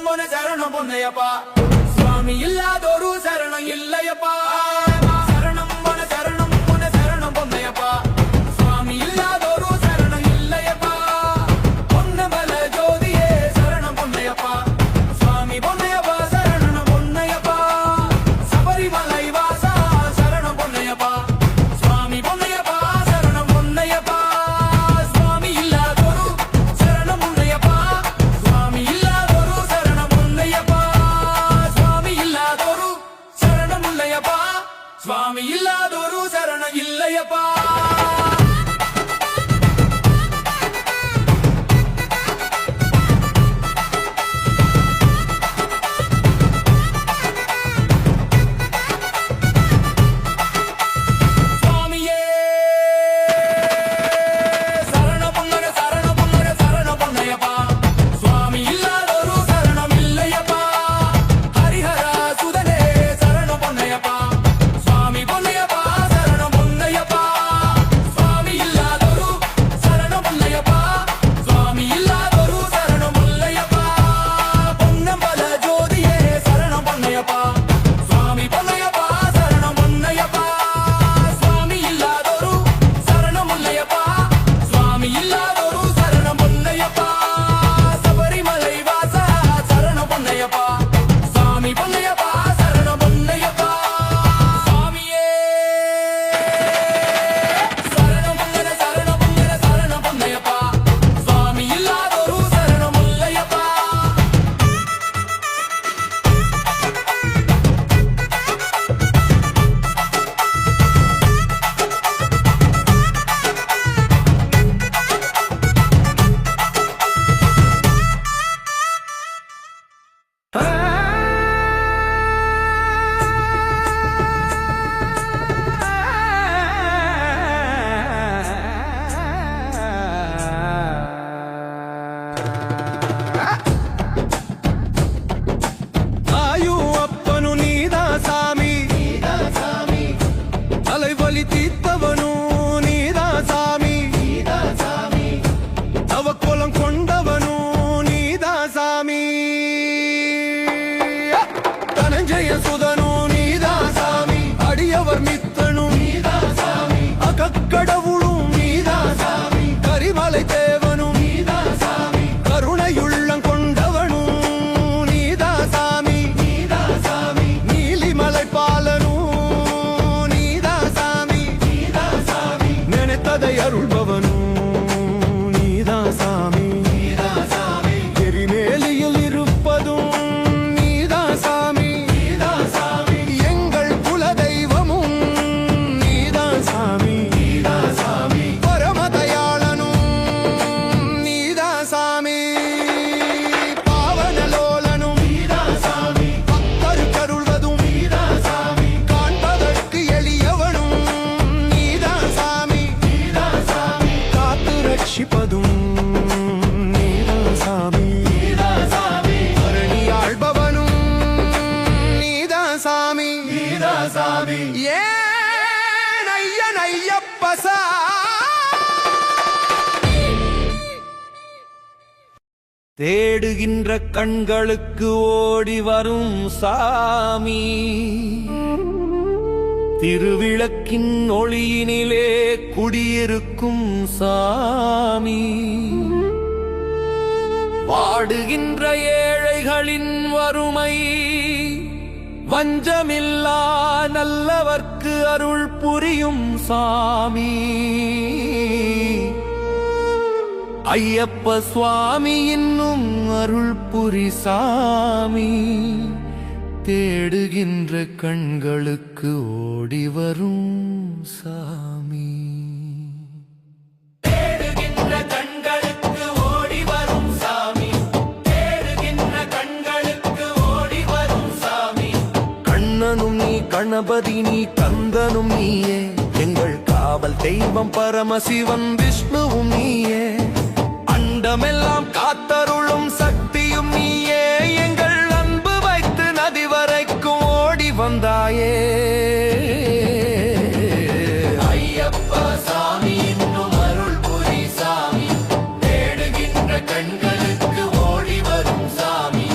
பொன்ன சரணம் பொன்னையப்பா சுவாமி இல்லாதொரு சரணம் இல்லையப்பா சரணம் பொன்ன சரணம் பொன்னையப்பா சுவாமி இல்லாதொரு சரணம் இல்லையப்பா பொன்னமல ஜோதியே சரணம் பொன்னையப்பா சுவாமி பொன்னையப்பா சரணம் பொன்னையப்பா சபரிமலை வாசா சரணம் பொன்னையப்பா சுவாமி பொன்னையப்பா சரணம் பொன்னையப்பா சுவாமி இல்லாதொரு சரணம் பொன்னையப்பா சுவாமி இல்லாதொரு சரணம் பொன்னையப்பா சுவாமி இல்லாதொரு சரணம் இல்லையப்பா சுவாமி இல்லாதொரு சரணம் இல்லையப்பா சுவாமியே சரணம் பொன்னையப்பா சுவாமி இல்லாதொரு சரணம் இல்லையப்பா ஹரிஹர சுதனே சரணம் பொன்னையப்பா சுவாமி பொன்னையப்பா சரணம் பொன்னையப்பா சுவாமி இல்லாதொரு சரணம் பொன்னையப்பா சுவாமி இல்லாதொரு சரணம் பொன்னையப்பா பொன்னம்பல ஜோதியே சரணம் பொன்னையப்பா சுவாமி பொன்னையப்பா சரணம் பொன்னையப்பா சுவாமி இல்லாதொரு சரணம் பொன்னையப்பா சுவாமி இல்லாதொரு சரணம் பொன்னையப்பா சபரிமலை வாசா சரணம் பொன்னையப்பா சுவாமி பொன்னையப்பா சரணம் பொன்னையப்பா சுவாமியே சரணம் பொன்னையப்பா சுவாமி இல்லாதொரு சரணம் இல்லையப்பா ఆయు అప్పను నీదా సామి అలైవలి తీర్పవను నీదా సామి తవక్కులం కొండవను నీదా సామి ధనంజయ సుధను నీదా సామి అడియవర్ మిత్తను నీదా సామి అకక్కడవుడు నీదా సామి కరిమలై దేవను నీదా సామి కరుణయుళ్ళం కొండవను నీదా సామి నీలిమలై పాలను நீதா சாமி நினைத்ததை அருள்பவனு நீதா சாமி எரிமேலியில் இருப்பதும் நீதா சாமி எங்கள் குலதெய்வமும் நீதா சாமி பரமதயாளனும் நீதா சாமி பாவனலோலனும் பக்தரு கருள்வதும் காண்பதற்கு எளியவனும் நீதா சாமி காத்து ரட்சிப்பதும் நீதா சாமி அருணியாழ்பவனும் நீதா சாமி ஏன் ஐயன் ஐயப்பசா தேடுகின்ற கண்களுக்கு ஓடி வரும் சாமி திருவிளக்கின் ஒளியினிலே குடியிருக்கும் சாமி வாடுகின்ற ஏழைகளின் வறுமை வஞ்சமில்லா நல்லவர்க்கு அருள் புரியும் சாமி ஐயப்ப சுவாமி இன்னும் அருள் புரி சாமி தேடுகின்ற கண்களுக்கு ஓடி வரும் சாமி தேடுகின்ற கண்களுக்கு ஓடி வரும் சாமி தேடுகின்ற கண்களுக்கு ஓடி வரும் சாமி கண்ணனும் நீ கணபதி நீ கந்தனும் நீயே எங்கள் காவல் தெய்வம் பரமசிவன் விஷ்ணுவும் நீயே அண்டமெல்லாம் காத்தருளும் சக்தியும் நீயே எங்கள் அன்பு வைத்து நதி வரைக்கும் ஓடி வந்தாயே ஐயப்ப சாமி இன்னும் அருள் புரி சாமி தேடுகின்ற கண்களுக்கு ஓடி வரும் சாமி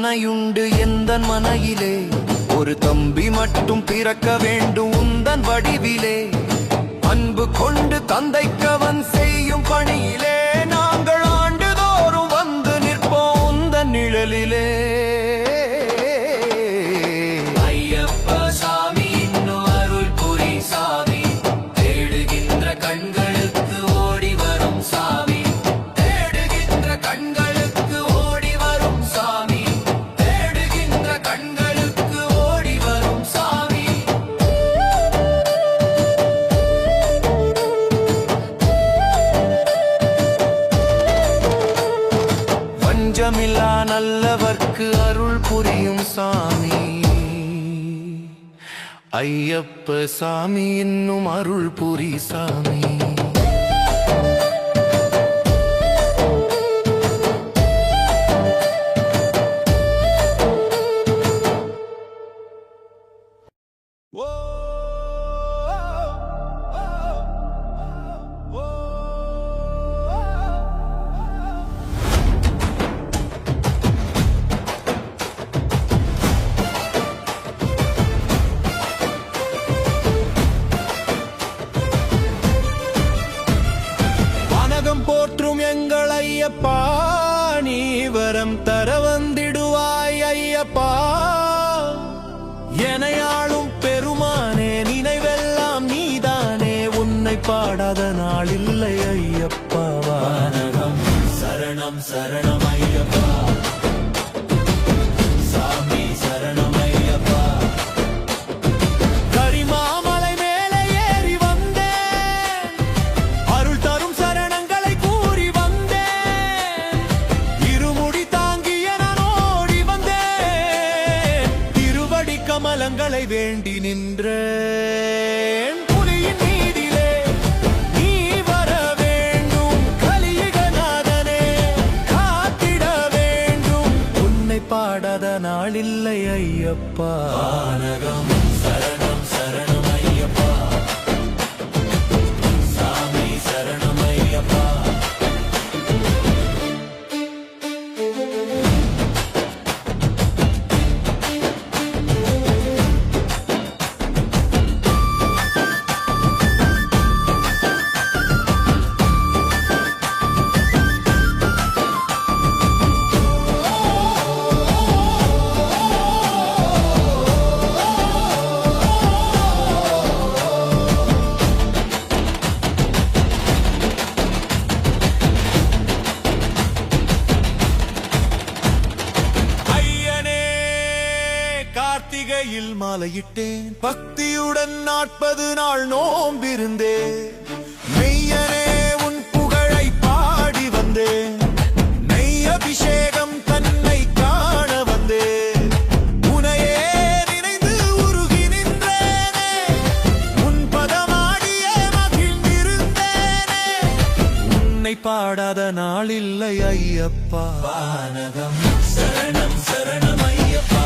ஆணையுண்டு எந்தன் மனையிலே, ஒரு தம்பி மட்டும் பிறக்க வேண்டும் உந்தன் வடிவிலே. அன்பு கொண்டு தந்தைக்கவன் செய்யும் பணியிலே, நாங்கள் ஆண்டுதோறும் வந்து நிற்போம் உந்தன் நிழலிலே. பஞ்சமில்லா நல்லவர்க்கு அருள் புரியும் சாமி, ஐயப்ப சாமி இன்னும் அருள் புரி சாமி. போற்றும் எங்கள் ஐயப்பா, நீ வரம் தர வந்திடுவாய் ஐயப்பா. எனையாளும் பெருமானே, நினைவெல்லாம் நீதானே, உன்னை பாடாத நாள் இல்லை ஐயப்பா. வானகம் சரணம் சரணம் ஐயப்பா, சாமி சரணம் ஐயப்பா. கரிமாமலை மேலே ஏறி வந்தேன், அருள் தரும் சரணங்களை கூறி வந்தேன். இருமுடி தாங்கிய நான் ஓடி வந்தேன், திருவடி கமலங்களை வேண்டி நின்றேன். புலியின் மீதிலே நீ வர வேண்டும், கலியுகநாதனே காத்திட வேண்டும், உன்னை பாடாத நாளில்லை ஐயப்பா. வானகம் சரணம் சரணம் ஐயப்பா, சாமி சரணம் ஐயப்பா. கார்த்திகையில் மாலையிட்டேன், பக்தியுடன் 40 நாள் நோம்பிருந்தேன். மெய்யனே உன் புகழை பாடி வந்தேன், நெய் அபிஷேகம் தன்னை காண வந்தேன். உனையே நினைந்து உருகி நின்றேனே, உன் பதமாடியே மகிழ்ந்திருந்தேனே, உன்னை பாடாத நாளில்லை ஐயப்பா. வானகம் சரணம் சரணம் ஐயப்பா,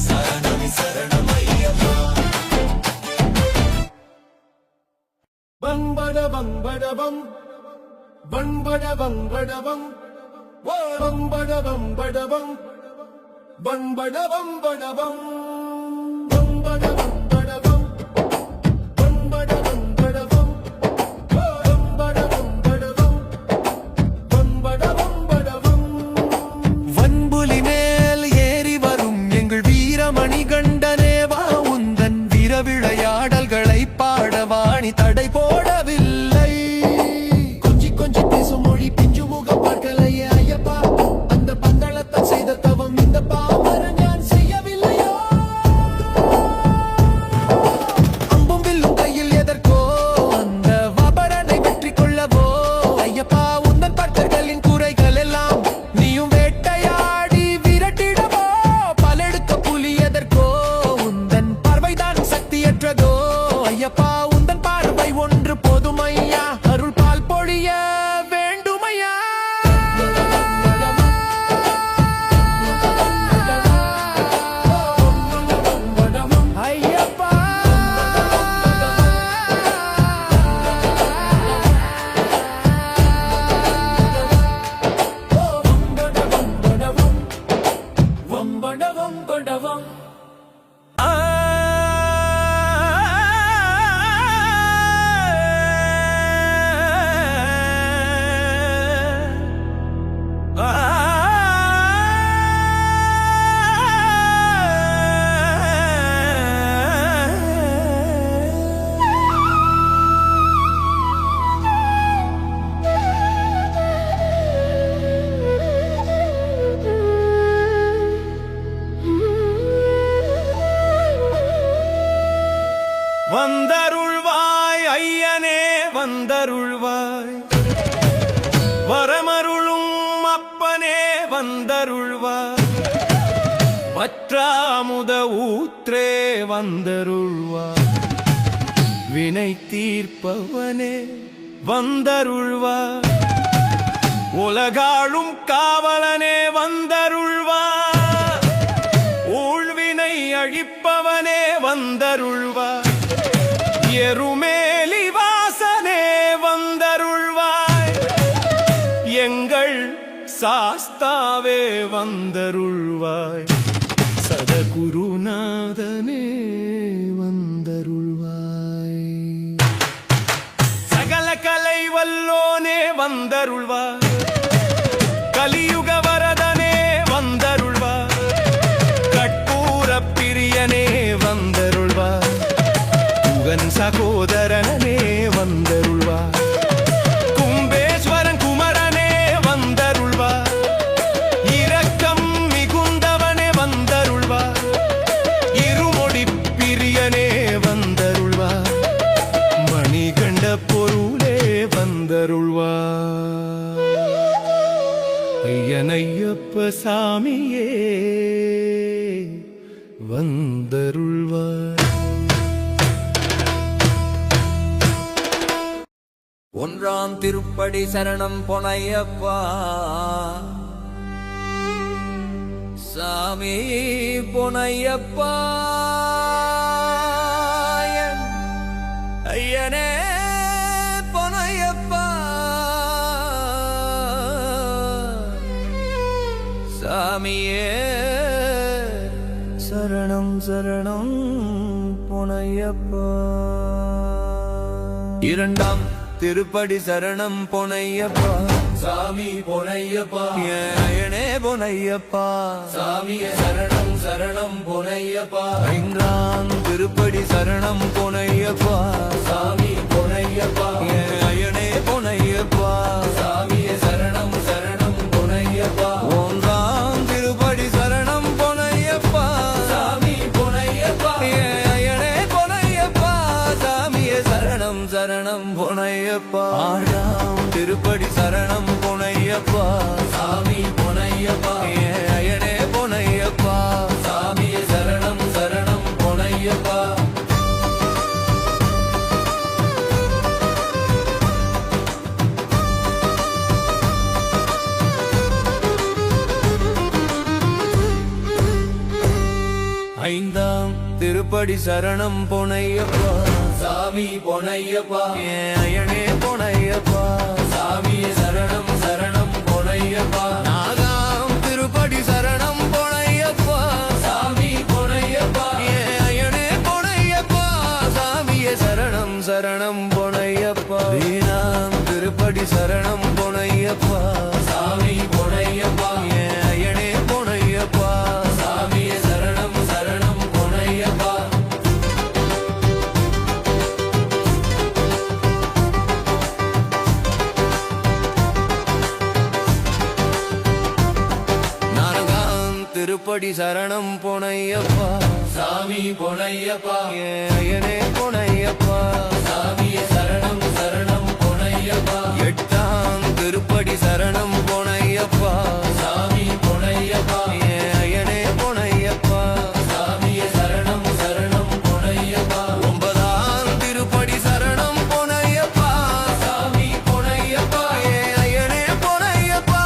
சரணம் ஐயப்பா. பம்பட பம்பட பம், பம்பட பம்பட பம், பம்பட பம்பட பம், பம்பட பம்பட பம், பம்பட பம்பட பம், பம்பட பம்பட பம், பம்பட பம்பட பம், பம்பட பம்பட பம். வன்புலி மேல் ஏறி வரும் எங்கள் வீரமணி கண்டனேவா, உந்தன் வீர விளையாடல்களை பாடவாணி தடை போடவில்லை. கொஞ்சி கொஞ்சி பேசும் மொழி பிஞ்சு முகம் பார்க்கலையே ஐயப்பா, அந்த பந்தளத்தை செய்த தவம் இந்த பாமர நான் செய்யவில்லையோ. கொண்டவம் கொண்டவம் வந்தருள்வாய் ஐயனே வந்தருள்வாய், வரமருளும் அப்பனே வந்தருள்வாய், வற்றாமுத ஊற்றே வந்தருள்வாய், வினை தீர்ப்பவனே வந்தருள்வாய், உலகாளும் காவலனே வந்தருள்வாய், ஊழ்வினை அழிப்பவனே வந்தருள்வாய், எருமேலி வாசனே வந்தருள்வாய், எங்கள் சாஸ்தாவே வந்தருள்வாய், சதகுருநாதனே வந்தருள்வாய், சகல கலை வல்லோனே வந்தருள்வாய், கலியுக வரதனே வந்தருள்வாய், கற்பூர பிரியனே வந்தருள்வாய், உகன் சகோதரனே வந்தருள்வாய், கும்பேஸ்வரன் குமரனே வந்தருள்வாய், இரக்கம் மிகுந்தவனே வந்தருள்வாய், இருமொழி பிரியனே வந்தருள்வாய், மணிகண்ட பொருளே வந்தருள்வாய், ஐயனையப்ப சாமியே வந்தருள்வாய். ஒன்றாம் திருப்படி சரணம் பொனையப்பா சாமி பொனையப்பா ஐயனே பொனையப்பா சாமியே சரணம் சரணம் பொனையப்பா. இரண்டாம் திருப்படி சரணம் பொனையப்பா சாமி பொனையப்பா அயனே பொனையப்பா சாமியே சரணம் சரணம் பொனையப்பா ஐந்தாம் திருப்படி சரணம் பொனையப்பா சாமி பொனையப்பா அயனே பொனையப்பா சாமியே சரணம் சரணம் பொனையப்பா ஒன்றாம் திருப்படி சரணம் பொனையப்பா சாமி பொனையப்பா அயனே பொனையப்பா சாமியே சரணம் சரணம் பொனையப்பா ஆறாம் திருப்படி சரணம் பொனையப்பா சாமி பொனையப்பா அயனே பொனையப்பா சாமியே சரணம் சரணம் பொனையப்பா ஐந்தாம் திருப்படி சரணம் பொனையப்பா சாமி பொனையப்பா அயனே பொனையப்பா சாமியே சரணம் சரணம் பொனையப்பா நாகாம் திருப்படி சரணம் பொனையப்பா சாமி பொனையப்பா அயனே பொனையப்பா சாமியே சரணம் சரணம் பொனையப்பா வீணாம் திருப்படி சரணம் பொனையப்பா சாமி பொனையப்பா அயனே பொனையப்பா சாமியே சரணம் சரணம் பொனையப்பா நான்காம் திருப்படி சரணம் பொனையப்பா சாமி பொனையப்பா அயனே பொனையப்பா சாமியே சரணம் சரணம் பொனையப்பா எட்டாம் திருப்படி சரணம் பொனையப்பா சாமி பொனையப்பா அயனே பொனையப்பா சாமியே சரணம் சரணம் பொனையப்பா ஒன்பதாம் திருப்படி சரணம் பொனையப்பா சாமி பொனையப்பா அயனே பொனையப்பா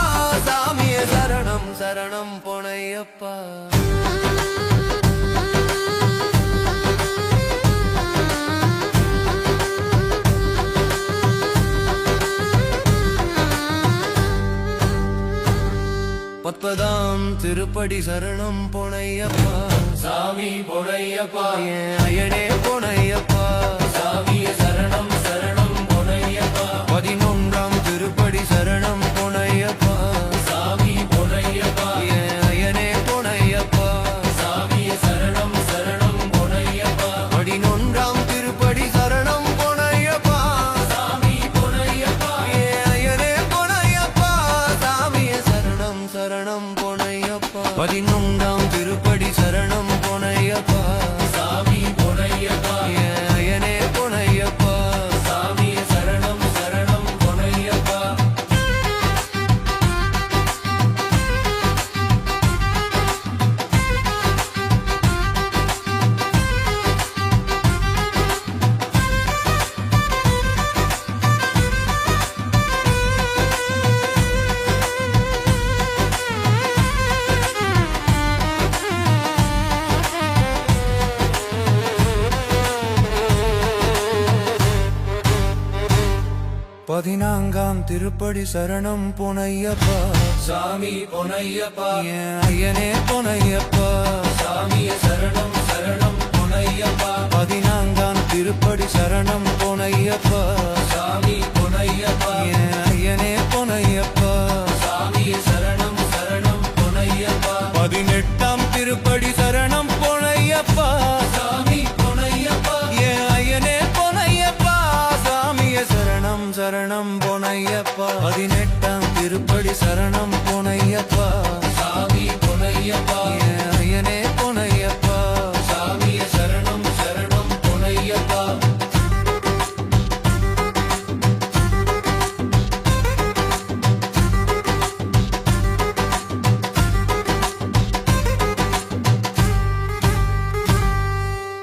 சாமியே சரணம் சரணம் பொனையப்பா ஒன்பதாம் திருப்படி சரணம் பொனையப்பா சாமி பொனையப்பா என் ஐயனே பொனையப்பா சாமியே சரணம் சரணம் பொனையப்பா 11ஆம் திருப்படி சரணம் பொனையப்பா சாமி பொனையப்பா என் ஐயனே பொனையப்பா சாமியே சரணம் சரணம் பொனையப்பா 11ஆம் திருப்படி சரணம் பொனையப்பா சாமி பொனையப்பா என் ஐயனே பொனையப்பா சாமியே சரணம் சரணம் பொனையப்பா 11ஆம் திருப்படி சரணம் பொனையப்பா சாமி பொனையப்பா என் ஐயனே பொனையப்பா சாமியே சரணம் சரணம் பொனையப்பா பதினான்காம் திருப்படி சரணம் பொனையப்பா சாமி பொனையப்பா என் ஐயனே பொனையப்பா சாமியே சரணம் சரணம் பொனையப்பா 14ஆம் திருப்படி சரணம் பொனையப்பா சாமி பொனையப்பா என் ஐயனே பொனையப்பா சாமியே சரணம் சரணம் பொனையப்பா 18ஆம் திருப்படி சரணம் பொனையப்பா சாமி பொனையப்பா என் ஐயனே பொனையப்பா சாமியே சரணம் சரணம் பொனையப்பா 18ஆம் திருப்படி சரணம் பொனையப்பா சாமி பொனையப்பா என் ஐயனே பொனையப்பா சாமியே சரணம் சரணம் பொனையப்பா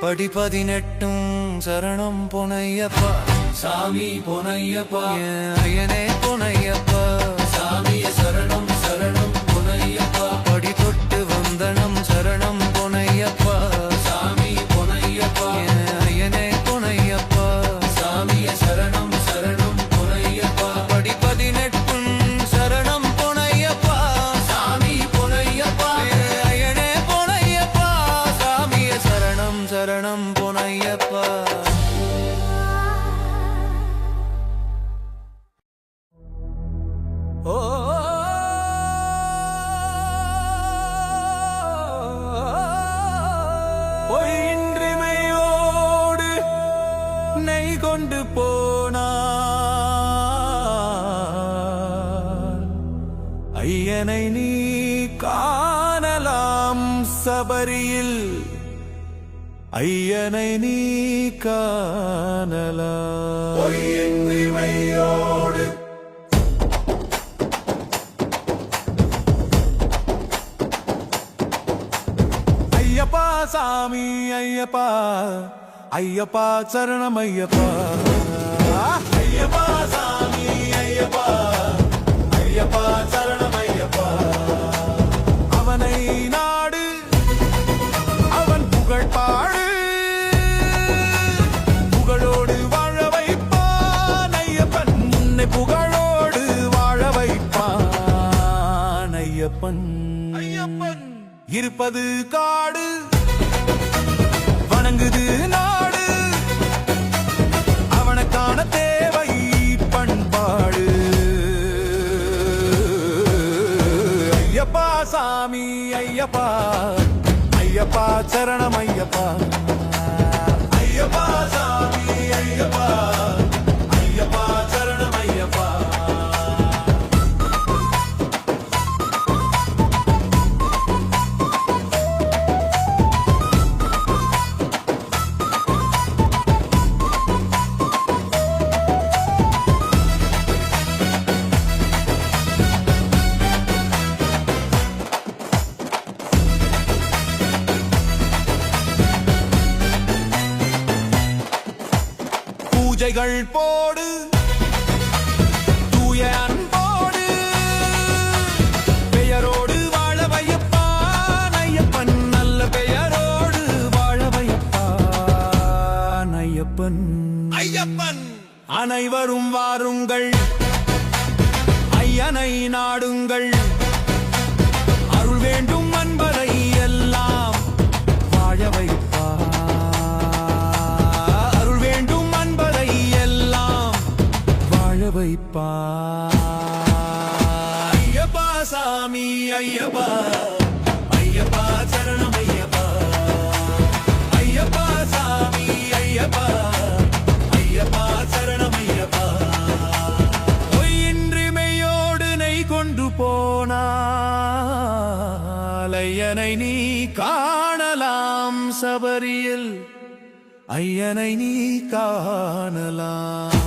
படி 18ம் சரணம் பொனையப்பா சாமி பொனையப்பா என் ஐயனே பொனையப்பா சாமியே சரணம் சரணம் பொனையப்பா படி தொட்டு வந்தனம் சரணம் பொனையப்பா சாமி பொனையப்பா என் ஐயனே பொனையப்பா சாமியே சரணம் சரணம் பொனையப்பா படி 18ம் சரணம் பொனையப்பா சாமி பொனையப்பா என் ஐயனே பொனையப்பா சாமியே சரணம் சரணம் பொனையப்பா ஓ பொய்யின்றிமையோடு நெய் கொண்டு போனார் ஐயனை நீ காணலாம் சபரியில் ஐயனை நீ காணலாம் பொய்யின்றிமையோடு ஐயப்பா சாமி ஐயப்பா ஐயப்பா சரணம் ஐயப்பா ஐயப்பா சாமி ஐயப்பா ஐயப்பா சரணம் ஐயப்பா அவனை நாடு அவன் புகழ் பாடு புகழோடு வாழ வைப்பான் ஐயப்பன் உன்னை புகழோடு வாழ வைப்பான் ஐயப்பன் ஐயப்பன் இருப்பது காடு வணங்குது நாடு அவனுக்கான தேவை பண்பாடு ஐயப்பா சாமி ஐயப்பா ஐயப்பா சரணம் ஐயப்பா ஐயப்பா சாமி ஐயப்பா ஐயப்பா சரணம் ஐயப்பா பூஜைகள் போடு தூய அன்போடு பெயரோடு வாழ வையப்பான் ஐயப்பன் நல்ல பெயரோடு வாழ வையப்பான் ஐயப்பன் ஐயப்பன் அனைவரும் வாருங்கள் ஐயனை நாடுங்கள் சபரியில் ஐயனை நீ காணலாம்.